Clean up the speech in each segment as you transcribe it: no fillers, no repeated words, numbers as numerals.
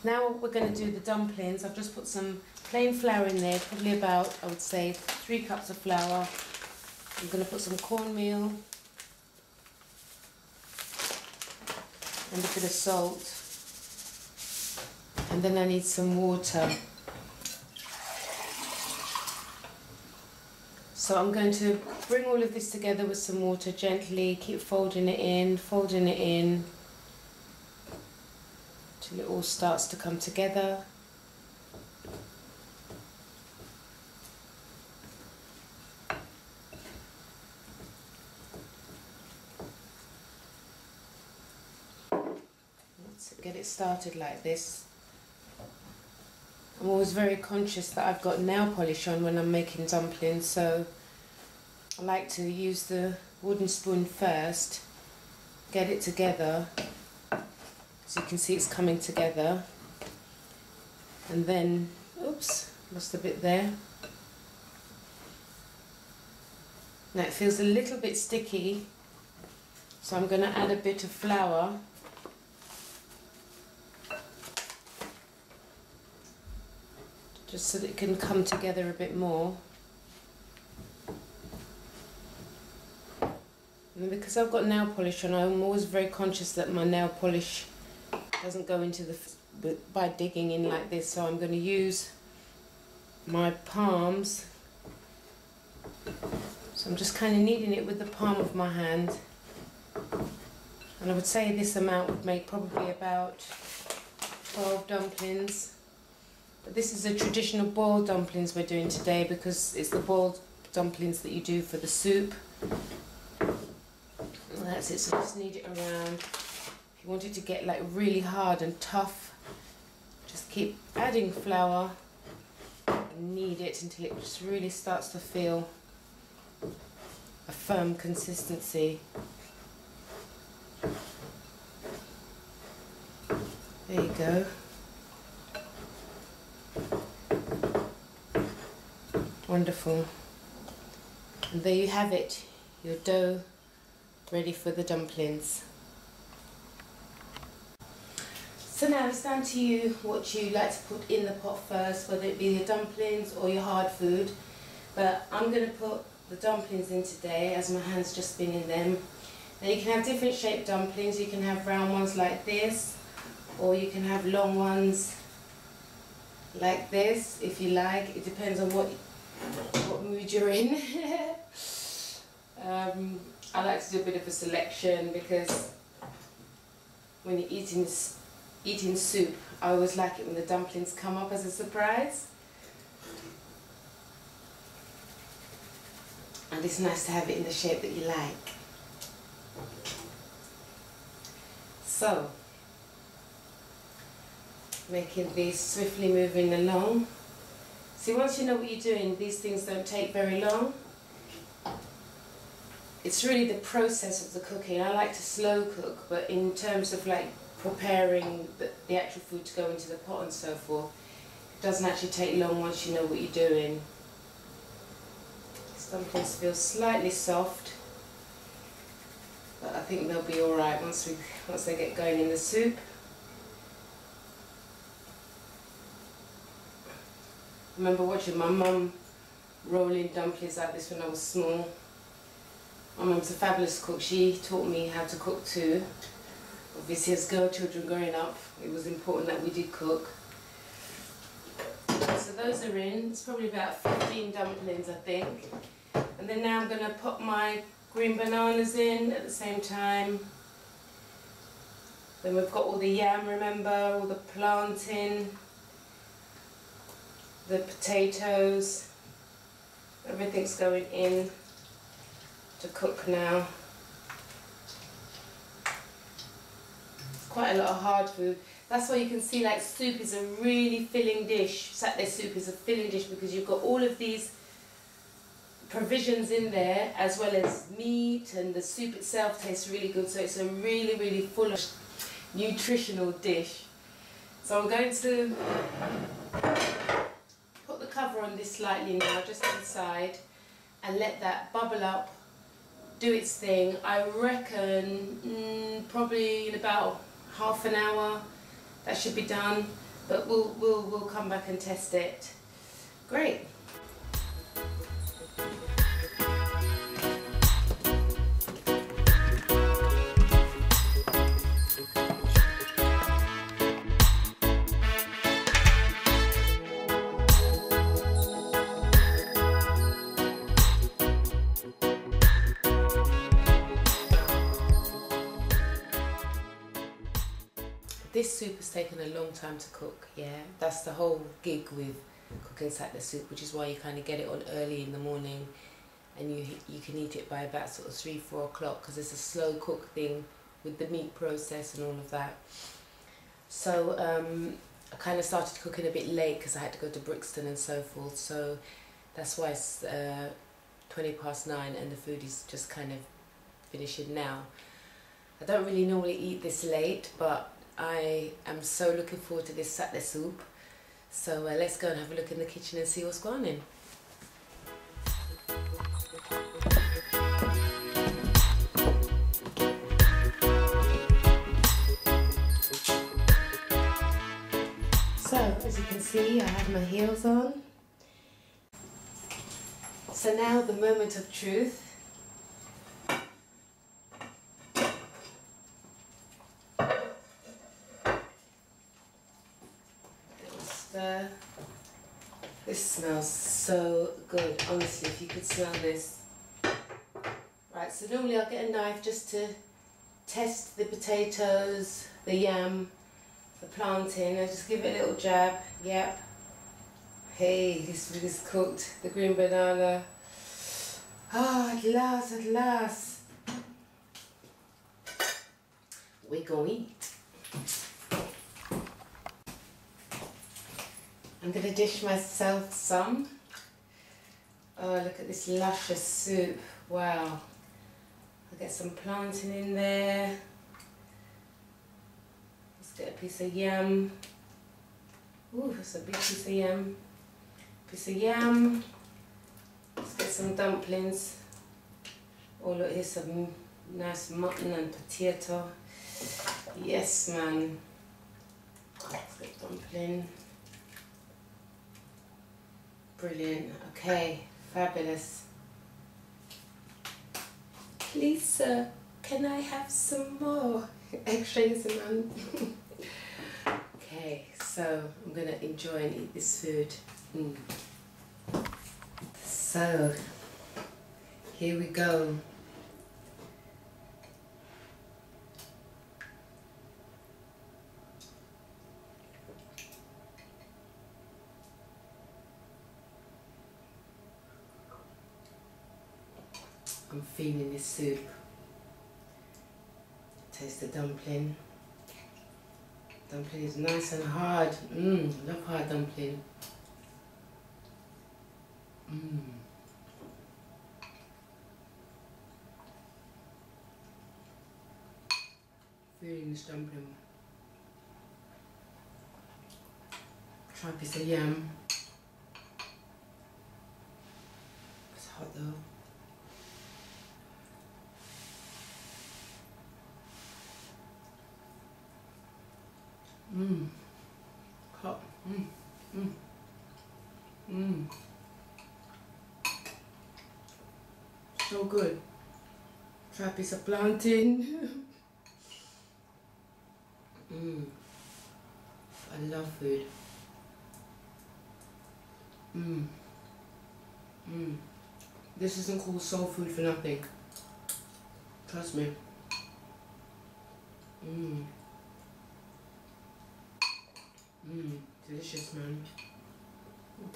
Now we're going to do the dumplings. I've just put some plain flour in there, probably about, I would say, 3 cups of flour. I'm going to put some cornmeal and a bit of salt, and then I need some water. So I'm going to bring all of this together with some water gently, keep folding it in till it all starts to come together. Let's get it started like this. I'm always very conscious that I've got nail polish on when I'm making dumplings, so I like to use the wooden spoon first, get it together. As you can see, it's coming together, and then, oops, lost a bit there. Now it feels a little bit sticky, so I'm going to add a bit of flour. Just so that it can come together a bit more. And because I've got nail polish on, I'm always very conscious that my nail polish doesn't go into by digging in like this, so I'm going to use my palms. So I'm just kind of kneading it with the palm of my hand, and I would say this amount would make probably about 12 dumplings. But this is a traditional boiled dumplings we're doing today, because it's the boiled dumplings that you do for the soup. And that's it, so just knead it around. If you want it to get like really hard and tough, just keep adding flour and knead it until it just really starts to feel a firm consistency. There you go. Wonderful. And there you have it, your dough ready for the dumplings. So now it's down to you what you like to put in the pot first, whether it be your dumplings or your hard food. But I'm going to put the dumplings in today, as my hand's just been in them. Now you can have different shaped dumplings. You can have round ones like this, or you can have long ones like this if you like. It depends on what mood you're in. I like to do a bit of a selection, because when you're eating soup, I always like it when the dumplings come up as a surprise. And it's nice to have it in the shape that you like. So, making these swiftly moving along. See, once you know what you're doing, these things don't take very long. It's really the process of the cooking. I like to slow cook, but in terms of like preparing the actual food to go into the pot and so forth, it doesn't actually take long once you know what you're doing. These dumplings feel slightly soft, but I think they'll be alright once they get going in the soup. I remember watching my mum rolling dumplings like this when I was small. My mum's a fabulous cook. She taught me how to cook too. Obviously, as girl children growing up, it was important that we did cook. So those are in. It's probably about 15 dumplings, I think. And then now I'm going to put my green bananas in at the same time. Then we've got all the yam, remember, all the plantain, the potatoes. Everything's going in to cook now. It's quite a lot of hard food. That's why you can see like soup is a really filling dish. Saturday soup is a filling dish because you've got all of these provisions in there, as well as meat, and the soup itself tastes really good, so it's a really, really full of nutritional dish. So I'm going to put the cover on this slightly now, just inside, and let that bubble up, do its thing. I reckon probably in about half an hour that should be done. but we'll come back and test it. Great. This soup has taken a long time to cook, yeah. That's the whole gig with cooking satay soup, which is why you kind of get it on early in the morning, and you can eat it by about sort of 3-4 o'clock, because it's a slow cook thing with the meat process and all of that. So I kind of started cooking a bit late because I had to go to Brixton and so forth, so that's why it's 9:20 and the food is just kind of finishing now. I don't really normally eat this late, but I am so looking forward to this satay soup. So let's go and have a look in the kitchen and see what's going on. So as you can see, I have my heels on. So now the moment of truth. This smells so good, honestly, if you could smell this. Right, so normally I'll get a knife just to test the potatoes, the yam, the plantain. I just give it a little jab, yep. Hey, this food is cooked, the green banana. Ah, at last, at last. We're gonna eat. I'm going to dish myself some. Oh, look at this luscious soup. Wow. I'll get some plantain in there. Let's get a piece of yam. Ooh, that's a big piece of yam. Piece of yam. Let's get some dumplings. Oh, look, here's some nice mutton and potato. Yes, man. Let's get dumpling. Brilliant. Okay, fabulous. Please, sir, can I have some more? Extras, man. Okay, so I'm gonna enjoy and eat this food. So, here we go. I'm feeling this soup. Taste the dumpling. Dumpling is nice and hard. Love hard dumpling. Feeling this dumpling. Try a piece of yam. It's hot though. Hot. So good. Try a piece of plantain. I love food. This isn't called soul food for nothing. Trust me. Delicious, man.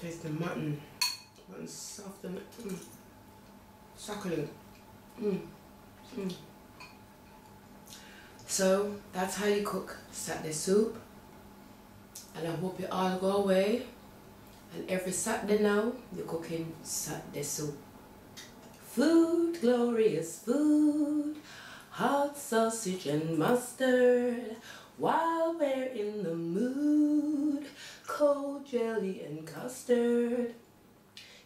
Taste the mutton. Mutton's soft and succulent. So that's how you cook satay soup, and I hope you all go away and every Saturday now you're cooking satay soup. Food, glorious food, hot sausage and mustard, while we're in the mood, cold jelly and custard,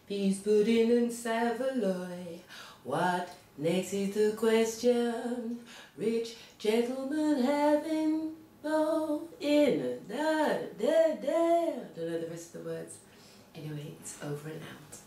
peas pudding and saveloy. What next is the question? Rich gentlemen having roll in, da, da, da. I don't know the rest of the words. Anyway, it's over and out.